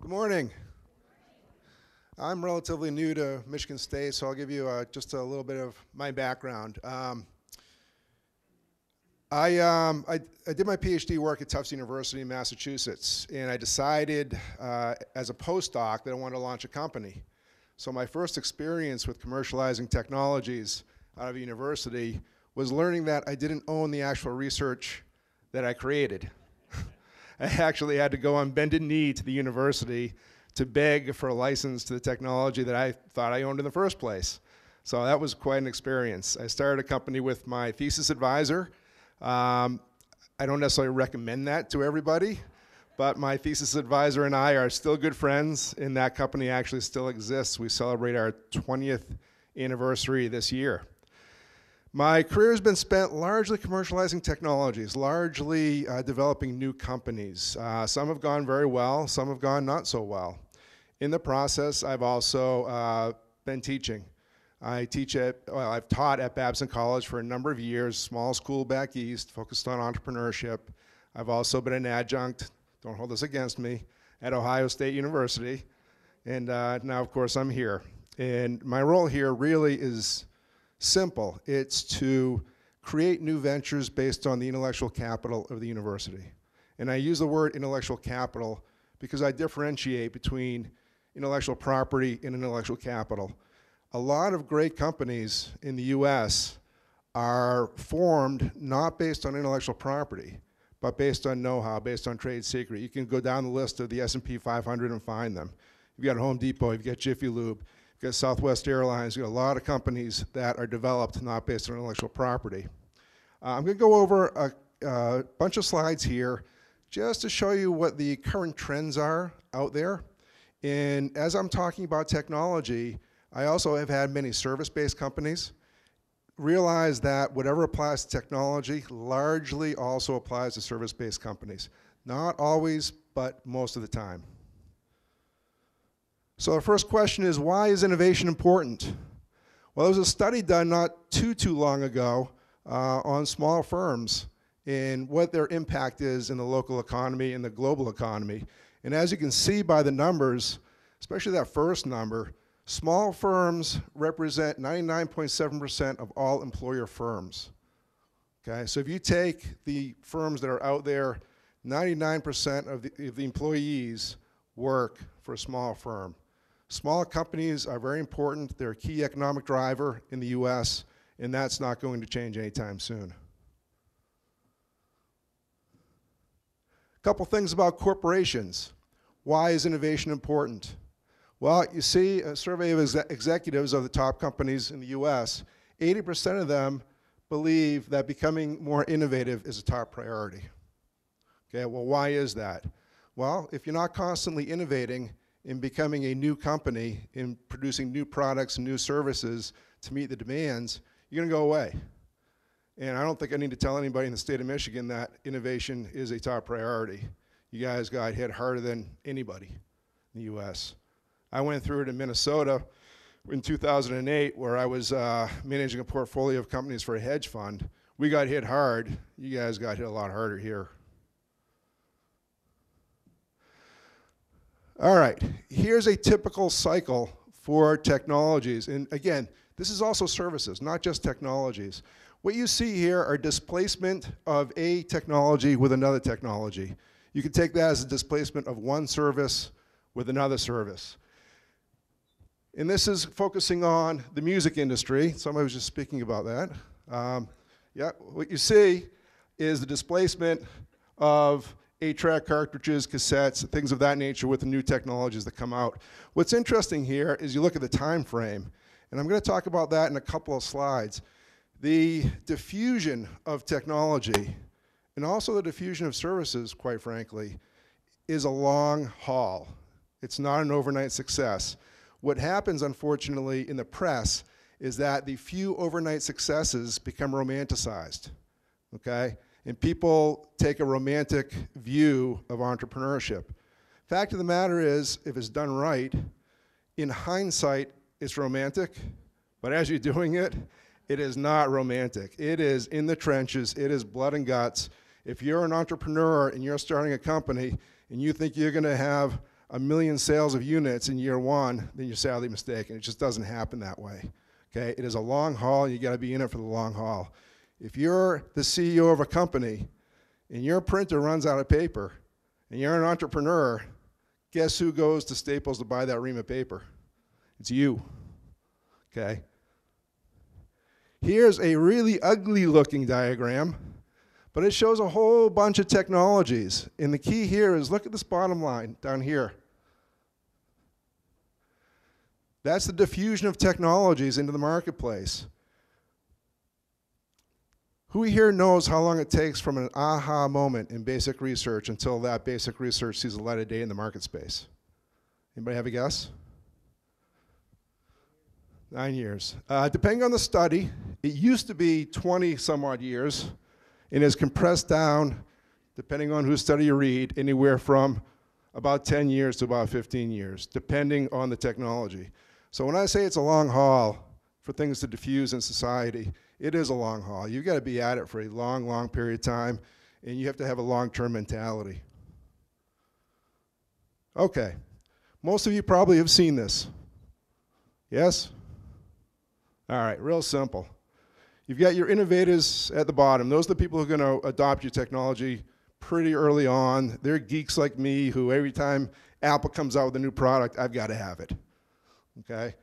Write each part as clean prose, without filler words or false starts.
Good morning. I'm relatively new to Michigan State, so I'll give you just a little bit of my background. I did my PhD work at Tufts University in Massachusetts, and I decided as a postdoc that I wanted to launch a company. So my first experience with commercializing technologies out of a university was learning that I didn't own the actual research that I created. I actually had to go on bended knee to the university to beg for a license to the technology that I thought I owned in the first place. So that was quite an experience. I started a company with my thesis advisor. I don't necessarily recommend that to everybody, but my thesis advisor and I are still good friends, and that company actually still exists. We celebrate our 20th anniversary this year. My career has been spent largely commercializing technologies, largely developing new companies. Some have gone very well, some have gone not so well. In the process, I've also been teaching. I've taught at Babson College for a number of years, small school back east, focused on entrepreneurship. I've also been an adjunct, don't hold this against me, at Ohio State University. And now, of course, I'm here. And my role here really is simple. It's to create new ventures based on the intellectual capital of the university. And I use the word intellectual capital because I differentiate between intellectual property and intellectual capital. A lot of great companies in the US are formed not based on intellectual property, but based on know-how, based on trade secret. You can go down the list of the S&P 500 and find them. You've got Home Depot, you've got Jiffy Lube, you've got Southwest Airlines, you've got a lot of companies that are developed not based on intellectual property. I'm going to go over a bunch of slides here just to show you what the current trends are out there. And as I'm talking about technology, I also have had many service-based companies. Realize that whatever applies to technology largely also applies to service-based companies. Not always, but most of the time. So the first question is, why is innovation important? Well, there was a study done not too long ago on small firms and what their impact is in the local economy and the global economy. And as you can see by the numbers, especially that first number, small firms represent 99.7% of all employer firms. Okay, so if you take the firms that are out there, 99% of the employees work for a small firm. Small companies are very important. They're a key economic driver in the US, and that's not going to change anytime soon. A couple things about corporations. Why is innovation important? Well, you see a survey of executives of the top companies in the US, 80% of them believe that becoming more innovative is a top priority. Okay, well, why is that? Well, if you're not constantly innovating in becoming a new company, in producing new products and new services to meet the demands, you're going to go away. And I don't think I need to tell anybody in the state of Michigan that innovation is a top priority. You guys got hit harder than anybody in the US. I went through it in Minnesota in 2008 where I was managing a portfolio of companies for a hedge fund. We got hit hard. You guys got hit a lot harder here. All right, here's a typical cycle for technologies. And again, this is also services, not just technologies. What you see here are displacement of a technology with another technology. You can take that as a displacement of one service with another service. And this is focusing on the music industry. Somebody was just speaking about that. Yeah, what you see is the displacement of 8-track cartridges, cassettes, things of that nature with the new technologies that come out. What's interesting here is you look at the time frame, and I'm going to talk about that in a couple of slides. The diffusion of technology and also the diffusion of services, quite frankly, is a long haul. It's not an overnight success. What happens, unfortunately, in the press is that the few overnight successes become romanticized, okay? And people take a romantic view of entrepreneurship. Fact of the matter is, if it's done right, in hindsight, it's romantic, but as you're doing it, it is not romantic. It is in the trenches, it is blood and guts. If you're an entrepreneur and you're starting a company and you think you're gonna have 1 million sales of units in year one, then you're sadly mistaken. It just doesn't happen that way. Okay? It is a long haul, and you got to be in it for the long haul. If you're the CEO of a company and your printer runs out of paper and you're an entrepreneur, guess who goes to Staples to buy that ream of paper? It's you. Okay? Here's a really ugly looking diagram, but it shows a whole bunch of technologies. And the key here is look at this bottom line down here. That's the diffusion of technologies into the marketplace. Who here knows how long it takes from an aha moment in basic research until that basic research sees the light of day in the market space? Anybody have a guess? 9 years. Depending on the study, it used to be 20 some odd years and is compressed down, depending on whose study you read, anywhere from about 10 years to about 15 years, depending on the technology. So when I say it's a long haul for things to diffuse in society, it is a long haul. You've got to be at it for a long, long period of time, and you have to have a long-term mentality. Okay. Most of you probably have seen this. Yes? All right, real simple. You've got your innovators at the bottom. Those are the people who are going to adopt your technology pretty early on. They're geeks like me who every time Apple comes out with a new product, I've got to have it. Okay?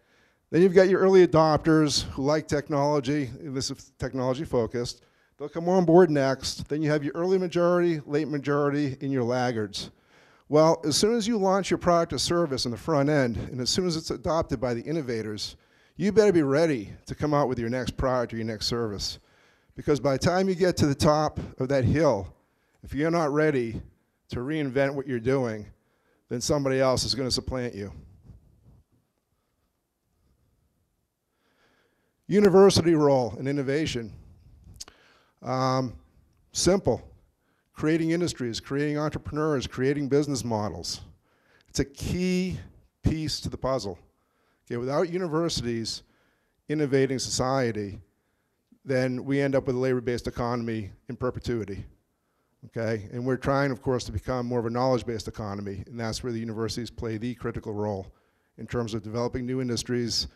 Then you've got your early adopters who like technology, and this is technology focused. They'll come on board next. Then you have your early majority, late majority, and your laggards. Well, as soon as you launch your product or service in the front end, and as soon as it's adopted by the innovators, you better be ready to come out with your next product or your next service. Because by the time you get to the top of that hill, if you're not ready to reinvent what you're doing, then somebody else is going to supplant you. University role in innovation. Simple. Creating industries, creating entrepreneurs, creating business models. It's a key piece to the puzzle. Okay, without universities innovating society, then we end up with a labor-based economy in perpetuity. Okay, and we're trying, of course, to become more of a knowledge-based economy, and that's where the universities play the critical role in terms of developing new industries,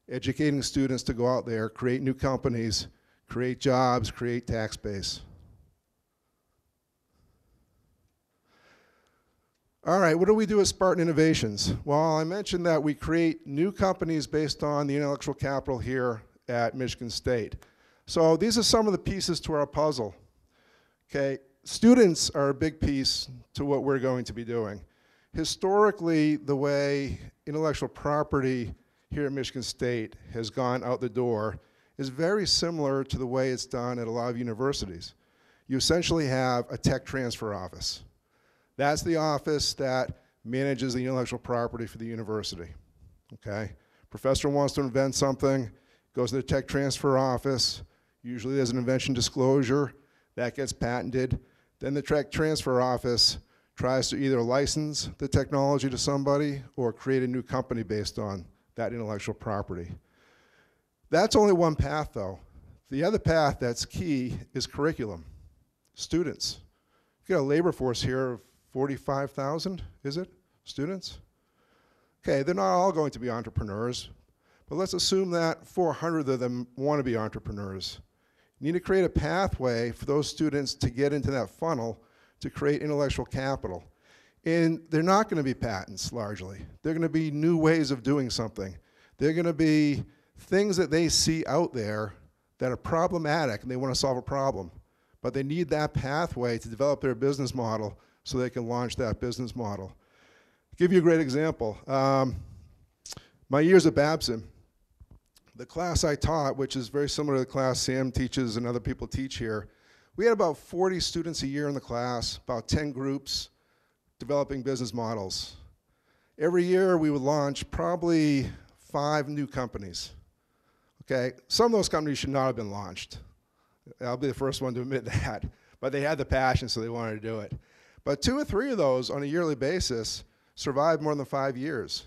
educating students to go out there, create new companies, create jobs, create tax base. All right, what do we do at Spartan Innovations? Well, I mentioned that we create new companies based on the intellectual capital here at Michigan State. So these are some of the pieces to our puzzle. Okay, students are a big piece to what we're going to be doing. Historically, the way intellectual property here at Michigan State has gone out the door is very similar to the way it's done at a lot of universities. You essentially have a tech transfer office. That's the office that manages the intellectual property for the university. Okay? Professor wants to invent something, goes to the tech transfer office. Usually there's an invention disclosure that gets patented. Then the tech transfer office tries to either license the technology to somebody or create a new company based on that intellectual property. That's only one path, though. The other path that's key is curriculum. Students. You've got a labor force here of 45,000, is it, students? Okay, they're not all going to be entrepreneurs, but let's assume that 400 of them want to be entrepreneurs. You need to create a pathway for those students to get into that funnel to create intellectual capital. And they're not going to be patents, largely. They're going to be new ways of doing something. They're going to be things that they see out there that are problematic and they want to solve a problem. But they need that pathway to develop their business model so they can launch that business model. I'll give you a great example. My years at Babson, the class I taught, which is very similar to the class Sam teaches and other people teach here, we had about 40 students a year in the class, about 10 groups, developing business models. Every year we would launch probably 5 new companies. Okay, some of those companies should not have been launched. I'll be the first one to admit that. But they had the passion, so they wanted to do it. But 2 or 3 of those on a yearly basis survived more than 5 years.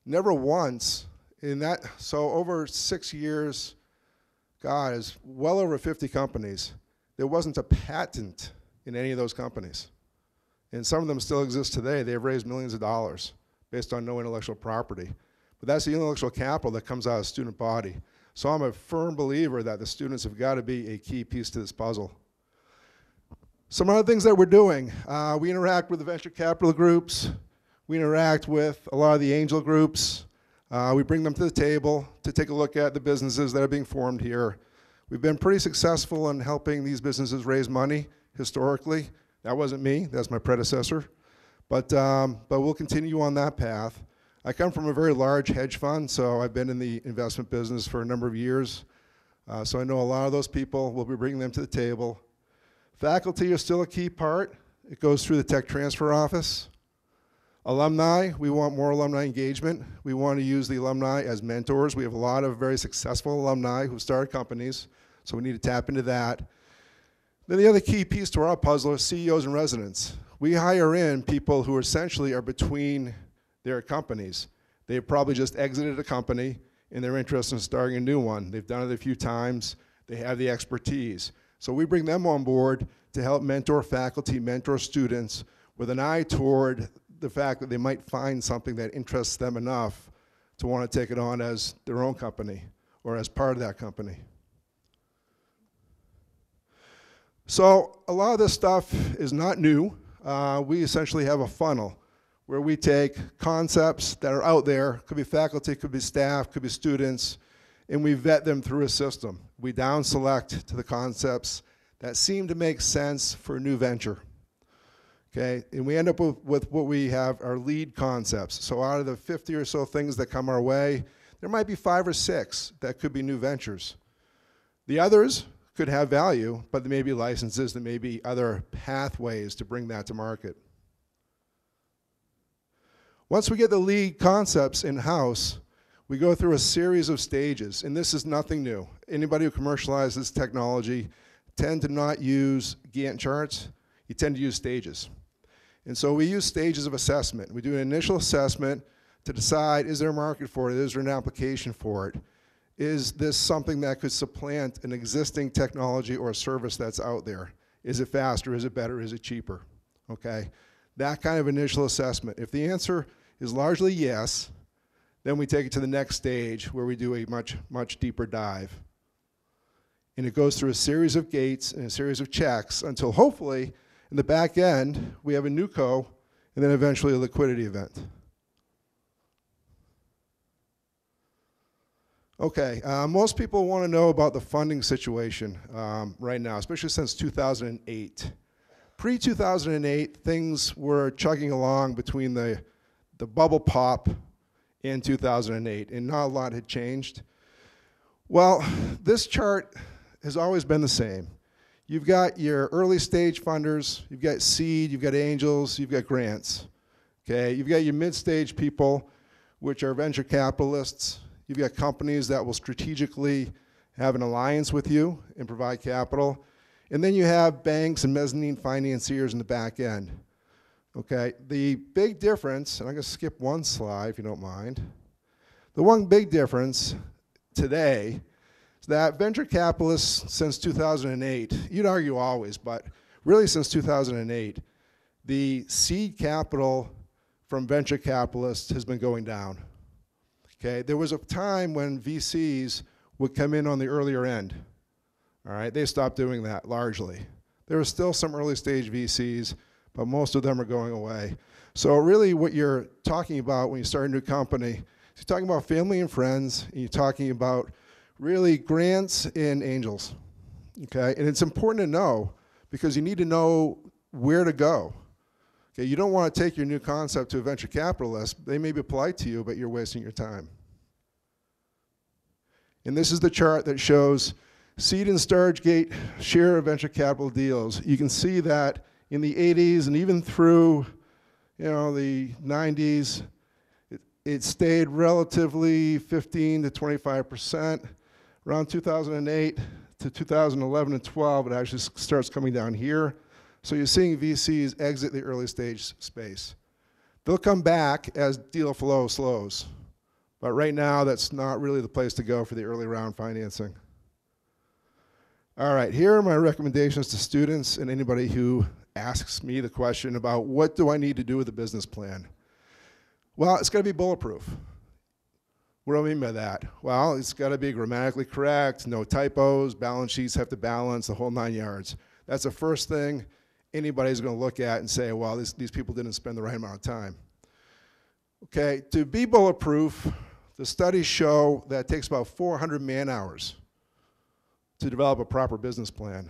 Never once in that, so over 6 years, God, is well over 50 companies. There wasn't a patent in any of those companies. And some of them still exist today. They've raised millions of dollars based on no intellectual property. But that's the intellectual capital that comes out of the student body. So I'm a firm believer that the students have got to be a key piece to this puzzle. Some other things that we're doing. We interact with the venture capital groups. We interact with a lot of the angel groups. We bring them to the table to take a look at the businesses that are being formed here. We've been pretty successful in helping these businesses raise money historically. That wasn't me, that's my predecessor. But we'll continue on that path. I come from a very large hedge fund, so I've been in the investment business for a number of years. So I know a lot of those people. We'll be bringing them to the table. Faculty are still a key part. It goes through the tech transfer office. Alumni, we want more alumni engagement. We want to use the alumni as mentors. We have a lot of very successful alumni who started companies, so we need to tap into that. Then the other key piece to our puzzle is CEOs and residents. We hire in people who essentially are between their companies. They've probably just exited a company and they're interested in starting a new one. They've done it a few times. They have the expertise. So we bring them on board to help mentor faculty, mentor students with an eye toward the fact that they might find something that interests them enough to want to take it on as their own company or as part of that company. So a lot of this stuff is not new. We essentially have a funnel where we take concepts that are out there, could be faculty, could be staff, could be students, and we vet them through a system. We down select to the concepts that seem to make sense for a new venture. Okay, and we end up with what we have our lead concepts. So out of the 50 or so things that come our way, there might be 5 or 6 that could be new ventures. The others could have value, but there may be licenses, there may be other pathways to bring that to market. Once we get the lead concepts in-house, we go through a series of stages, and this is nothing new. Anybody who commercializes technology tend to not use Gantt charts, you tend to use stages. And so we use stages of assessment. We do an initial assessment to decide, is there a market for it? Is there an application for it? Is this something that could supplant an existing technology or service that's out there? Is it faster? Is it better? Is it cheaper? Okay, that kind of initial assessment. If the answer is largely yes, then we take it to the next stage where we do a much, much deeper dive. And it goes through a series of gates and a series of checks until hopefully in the back end, we have a NewCo, and then eventually a liquidity event. Okay, most people want to know about the funding situation right now, especially since 2008. Pre-2008, things were chugging along between the bubble pop and 2008, and not a lot had changed. Well, this chart has always been the same. You've got your early stage funders, you've got seed, you've got angels, you've got grants. Okay, you've got your mid-stage people, which are venture capitalists. You've got companies that will strategically have an alliance with you and provide capital. And then you have banks and mezzanine financiers in the back end. Okay, the big difference, and I'm going to skip one slide if you don't mind. The one big difference today is that venture capitalists since 2008, you'd argue always, but really since 2008, the seed capital from venture capitalists has been going down. Okay, there was a time when VCs would come in on the earlier end. All right, they stopped doing that largely. There are still some early stage VCs, but most of them are going away. So really what you're talking about when you start a new company, you're talking about family and friends, and you're talking about really grants and angels. Okay, and it's important to know because you need to know where to go. Okay, you don't want to take your new concept to a venture capitalist. They may be polite to you, but you're wasting your time. And this is the chart that shows seed and stage gate share of venture capital deals. You can see that in the 80s and even through the 90s, it stayed relatively 15 to 25%. Around 2008 to 2011 and 12, it actually starts coming down here. So you're seeing VCs exit the early stage space. They'll come back as deal flow slows. But right now, that's not really the place to go for the early round financing. All right, here are my recommendations to students and anybody who asks me the question about what do I need to do with a business plan? Well, it's got to be bulletproof. What do I mean by that? Well, it's got to be grammatically correct, no typos, balance sheets have to balance, the whole 9 yards. That's the first thing anybody's going to look at and say, well, these people didn't spend the right amount of time. Okay, to be bulletproof, the studies show that it takes about 400 man-hours to develop a proper business plan.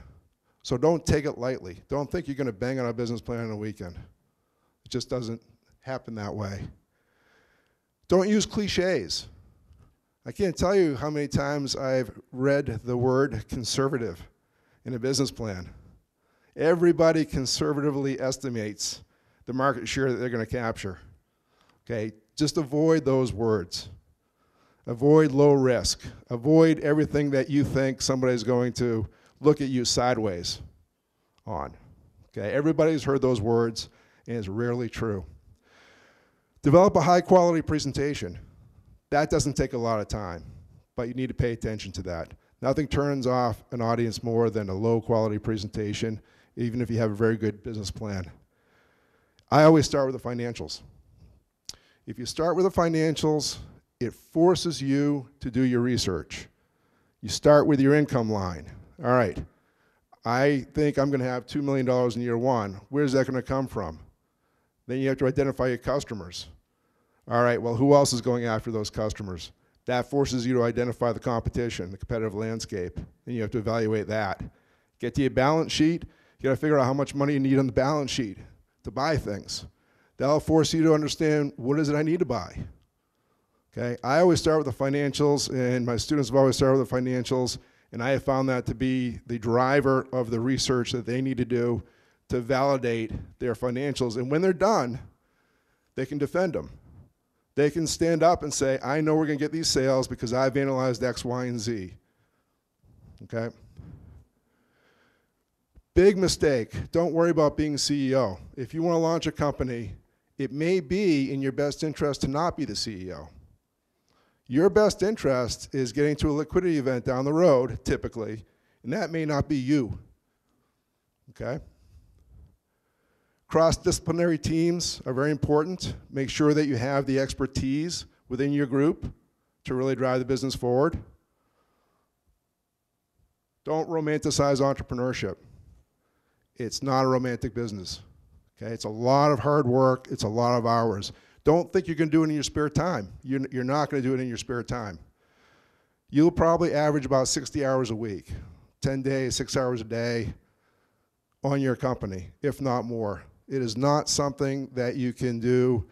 So don't take it lightly. Don't think you're going to bang out a business plan in a weekend. It just doesn't happen that way. Don't use cliches. I can't tell you how many times I've read the word conservative in a business plan. Everybody conservatively estimates the market share that they're going to capture. Okay, just avoid those words. Avoid low risk. Avoid everything that you think somebody's going to look at you sideways on. Okay, everybody's heard those words, and it's rarely true. Develop a high quality presentation. That doesn't take a lot of time, but you need to pay attention to that. Nothing turns off an audience more than a low quality presentation, even if you have a very good business plan. I always start with the financials. If you start with the financials, it forces you to do your research. You start with your income line. All right, I think I'm going to have $2 million in year one. Where's that going to come from? Then you have to identify your customers. All right, well, who else is going after those customers? That forces you to identify the competition, the competitive landscape, and you have to evaluate that. Get to your balance sheet, you got to figure out how much money you need on the balance sheet to buy things. That'll force you to understand, what is it I need to buy? Okay, I always start with the financials, and my students have always started with the financials, and I have found that to be the driver of the research that they need to do to validate their financials. And when they're done, they can defend them. They can stand up and say, I know we're going to get these sales because I've analyzed X, Y, and Z. Okay? Big mistake. Don't worry about being CEO. If you want to launch a company, it may be in your best interest to not be the CEO. Your best interest is getting to a liquidity event down the road, typically, and that may not be you. Okay? Cross-disciplinary teams are very important. Make sure that you have the expertise within your group to really drive the business forward. Don't romanticize entrepreneurship. It's not a romantic business. Okay? It's a lot of hard work. It's a lot of hours. Don't think you're going to do it in your spare time. You're not going to do it in your spare time. You'll probably average about 60 hours a week, 10 days, 6 hours a day on your company, if not more. It is not something that you can do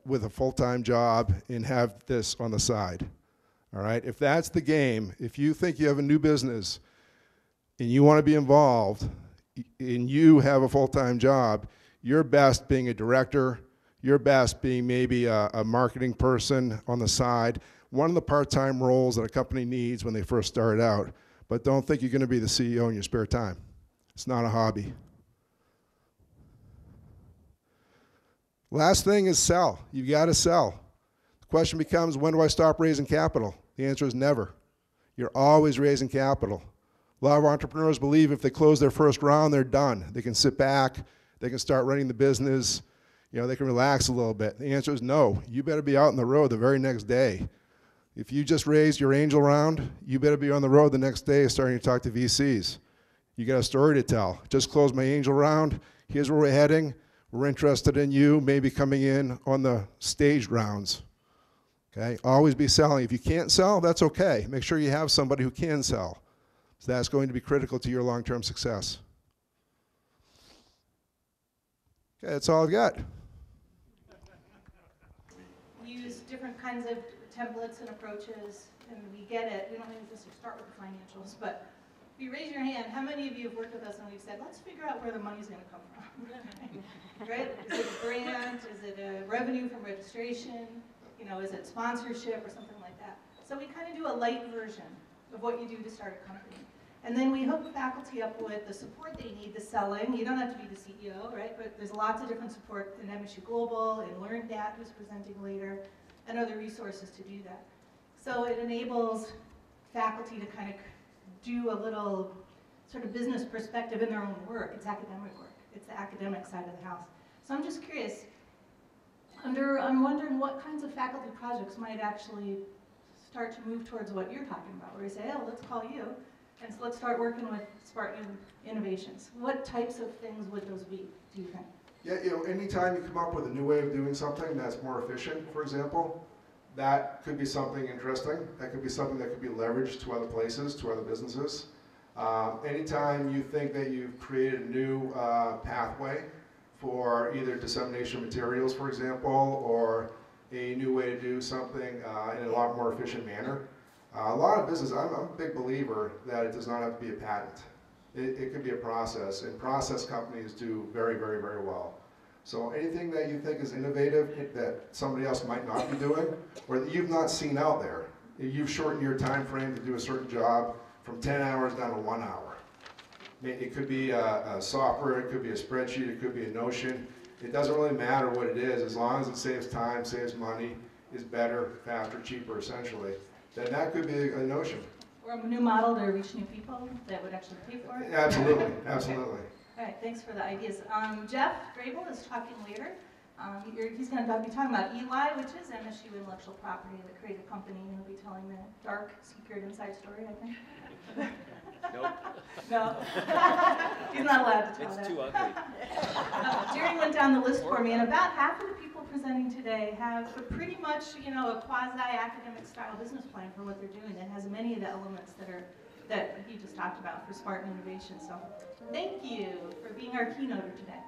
with a full-time job and have this on the side. All right? If that's the game, if you think you have a new business and you want to be involved and you have a full-time job, you're best being a director, you're best being maybe a marketing person on the side, one of the part-time roles that a company needs when they first start out. But don't think you're going to be the CEO in your spare time. It's not a hobby. Last thing is sell. You've got to sell. The question becomes, when do I stop raising capital? The answer is never. You're always raising capital. A lot of entrepreneurs believe if they close their first round, they're done. They can sit back, they can start running the business, they can relax a little bit. The answer is no. You better be out on the road the very next day. If you just raised your angel round, you better be on the road the next day starting to talk to VCs. You got a story to tell. Just closed my angel round. Here's where we're heading. We're interested in you maybe coming in on the staged rounds. Okay? Always be selling. If you can't sell, that's okay. Make sure you have somebody who can sell. So that's going to be critical to your long-term success. Okay, that's all I've got. We use different kinds of templates and approaches, and we get it. We don't need to just start with the financials, but if you raise your hand, how many of you have worked with us and we've said, let's figure out where the money's going to come from? Right? Is it a grant? Is it a revenue from registration? Is it sponsorship or something like that? So we kind of do a light version of what you do to start a company. And then we hook faculty up with the support they need, the selling. You don't have to be the CEO, right? But there's lots of different support in MSU Global, in LearnDat, who's presenting later, and other resources to do that. So it enables faculty to kind of do a little sort of business perspective in their own work. It's academic work. It's the academic side of the house. So I'm just curious, I'm wondering what kinds of faculty projects might actually start to move towards what you're talking about, where you say, oh, let's call you, and so let's start working with Spartan Innovations. What types of things would those be, do you think? Yeah, anytime you come up with a new way of doing something that's more efficient, for example, that could be something interesting. That could be something that could be leveraged to other places, to other businesses. Anytime you think that you've created a new pathway for either dissemination of materials, for example, or a new way to do something in a lot more efficient manner. A lot of business, I'm a big believer that it does not have to be a patent. It could be a process, and process companies do very, very, very well. So anything that you think is innovative that somebody else might not be doing, or that you've not seen out there, you've shortened your time frame to do a certain job from 10 hours down to 1 hour. It could be a software, it could be a spreadsheet, it could be a Notion. It doesn't really matter what it is, as long as it saves time, saves money, is better, faster, cheaper, essentially, then that could be a Notion. Or a new model to reach new people that would actually pay for it? Absolutely, absolutely. Okay. All right, thanks for the ideas. Jeff Grable is talking later. He's going to be talking about Eli, which is MSU intellectual property that created a company, and he'll be telling the dark, secret inside story, I think. Nope. No. He's not allowed to tell It's that. too ugly. Jerry went down the list for me, and about half of the people presenting today have a pretty much, a quasi-academic style business plan for what they're doing that has many of the elements that he just talked about for Spartan Innovation. So thank you for being our keynoter today.